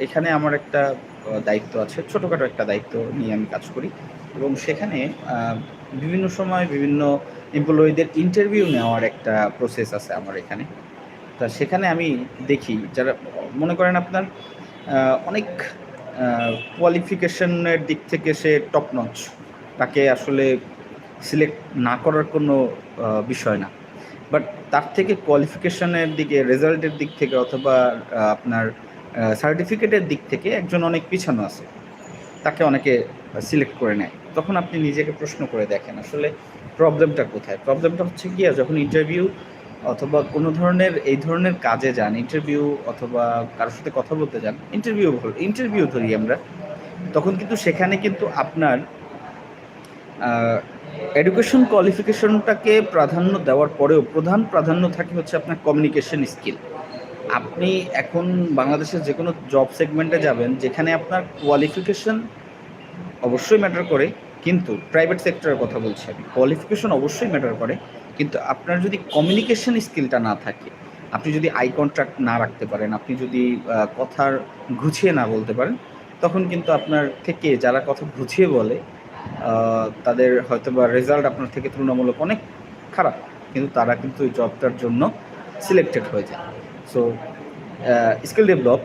এখানে আমার একটা দায়িত্ব আছে, ছোটোখাটো একটা দায়িত্ব নিয়ে আমি কাজ করি এবং সেখানে বিভিন্ন সময় বিভিন্ন এমপ্লয়িদের ইন্টারভিউ নেওয়ার একটা প্রসেস আছে আমার এখানে। তা সেখানে আমি দেখি যারা মনে করেন আপনার অনেক কোয়ালিফিকেশনের দিক থেকে সে টপ নচ, তাকে আসলে সিলেক্ট না করার কোনো বিষয় না। বাট তার থেকে কোয়ালিফিকেশনের দিকে, রেজাল্টের দিক থেকে অথবা আপনার সার্টিফিকেটের দিক থেকে একজন অনেক পিছানো আছে, তাকে অনেকে সিলেক্ট করে নেয়। তখন আপনি নিজেকে প্রশ্ন করে দেখেন আসলে প্রবলেমটা কোথায়। প্রবলেমটা হচ্ছে গিয়ে যখন ইন্টারভিউ অথবা কোনো ধরনের এই ধরনের কাজে যান, ইন্টারভিউ অথবা কারোর সাথে কথা বলতে যান, ইন্টারভিউ ধরি আমরা, তখন কিন্তু সেখানে কিন্তু আপনার এডুকেশন কোয়ালিফিকেশনটাকে প্রাধান্য দেওয়ার পরেও প্রধান প্রাধান্য থাকে হচ্ছে আপনার কমিউনিকেশন স্কিল। আপনি এখন বাংলাদেশের যে কোনো জব সেগমেন্টে যাবেন, যেখানে আপনার কোয়ালিফিকেশন অবশ্যই ম্যাটার করে, কিন্তু প্রাইভেট সেক্টরের কথা বলছি আমি, কোয়ালিফিকেশন অবশ্যই ম্যাটার করে, কিন্তু আপনার যদি কমিউনিকেশন স্কিলটা না থাকে, আপনি যদি আই কন্ট্যাক্ট না রাখতে পারেন, আপনি যদি কথার গুছিয়ে না বলতে পারেন, তখন কিন্তু আপনার থেকে যারা কথা গুছিয়ে বলে তাদের হয়তোবা রেজাল্ট আপনার থেকে তুলনামূলক অনেক খারাপ, কিন্তু তারা কিন্তু ওই জবটার জন্য সিলেক্টেড হয়ে যায়। So skill develop